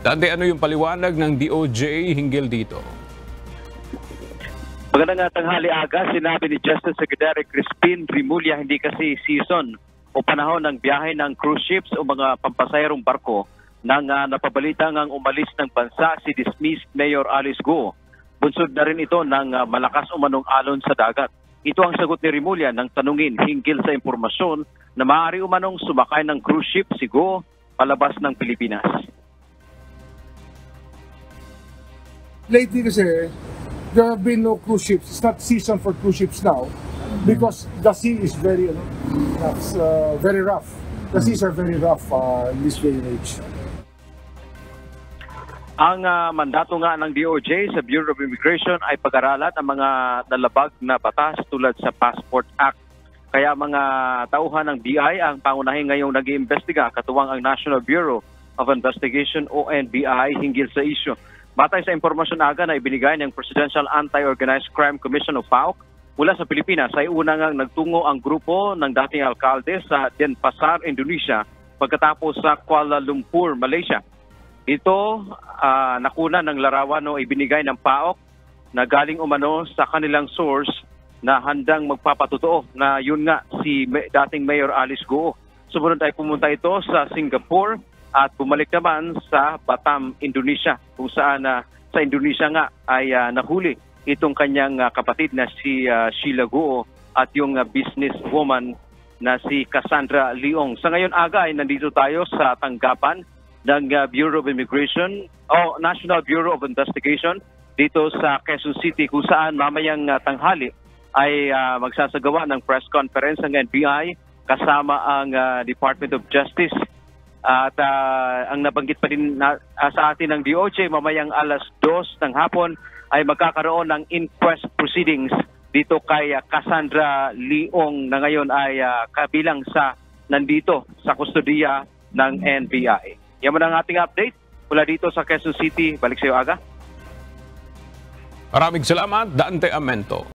Dante, ano yung paliwanag ng DOJ hinggil dito? Magandang tanghali aga, sinabi ni Justice Secretary Crispin Rimulya hindi kasi season o panahon ng biyahe ng cruise ships o mga pampasayarong barko nang napabalita ngang umalis ng bansa si dismissed Mayor Alice Go. Bunsod na rin ito ng malakas umanong alon sa dagat. Ito ang sagot ni Rimulya nang tanungin hinggil sa impormasyon na maaari umanong sumakay ng cruise ship si Go palabas ng Pilipinas. Lately kasi, there have been no cruise ships. It's not season for cruise ships now because the sea is very rough. The seas are very rough in this day and age. Ang mandato nga ng DOJ sa Bureau of Immigration ay pag-aralan ang mga nalabag na batas tulad sa Passport Act. Kaya mga tauhan ng BI ang pangunahin ngayong nag-iimbestiga katuwang ang National Bureau of Investigation o NBI hinggil sa issue. Batay sa impormasyon aga na ibinigay ng Presidential Anti-Organized Crime Commission o PAOK mula sa Pilipinas ay una ngang nagtungo ang grupo ng dating alkalde sa Denpasar, Indonesia pagkatapos sa Kuala Lumpur, Malaysia. Ito nakuna ng larawan o ibinigay ng PAOK na galing umano sa kanilang source na handang magpapatotoo na yun nga si dating Mayor Alice Go. Sumunod ay pumunta ito sa Singapore at bumalik naman sa Batam, Indonesia kung saan sa Indonesia nga ay nahuli itong kanyang kapatid na si Sheila Go at yung businesswoman na si Cassandra Leong. Sa ngayon aga ay nandito tayo sa tanggapan ng Bureau of Immigration o National Bureau of Investigation dito sa Quezon City kung saan mamayang tanghali ay magsasagawa ng press conference ng NBI kasama ang Department of Justice. At ang nabanggit pa din sa atin ng DOJ, mamayang alas 2 ng hapon ay magkakaroon ng inquest proceedings dito kay Cassandra Leong na ngayon ay kabilang sa nandito sa kustodiya ng NBI. Yan mo ang ating update mula dito sa Quezon City. Balik sa iyo, Aga. Maraming salamat, Dante Amento.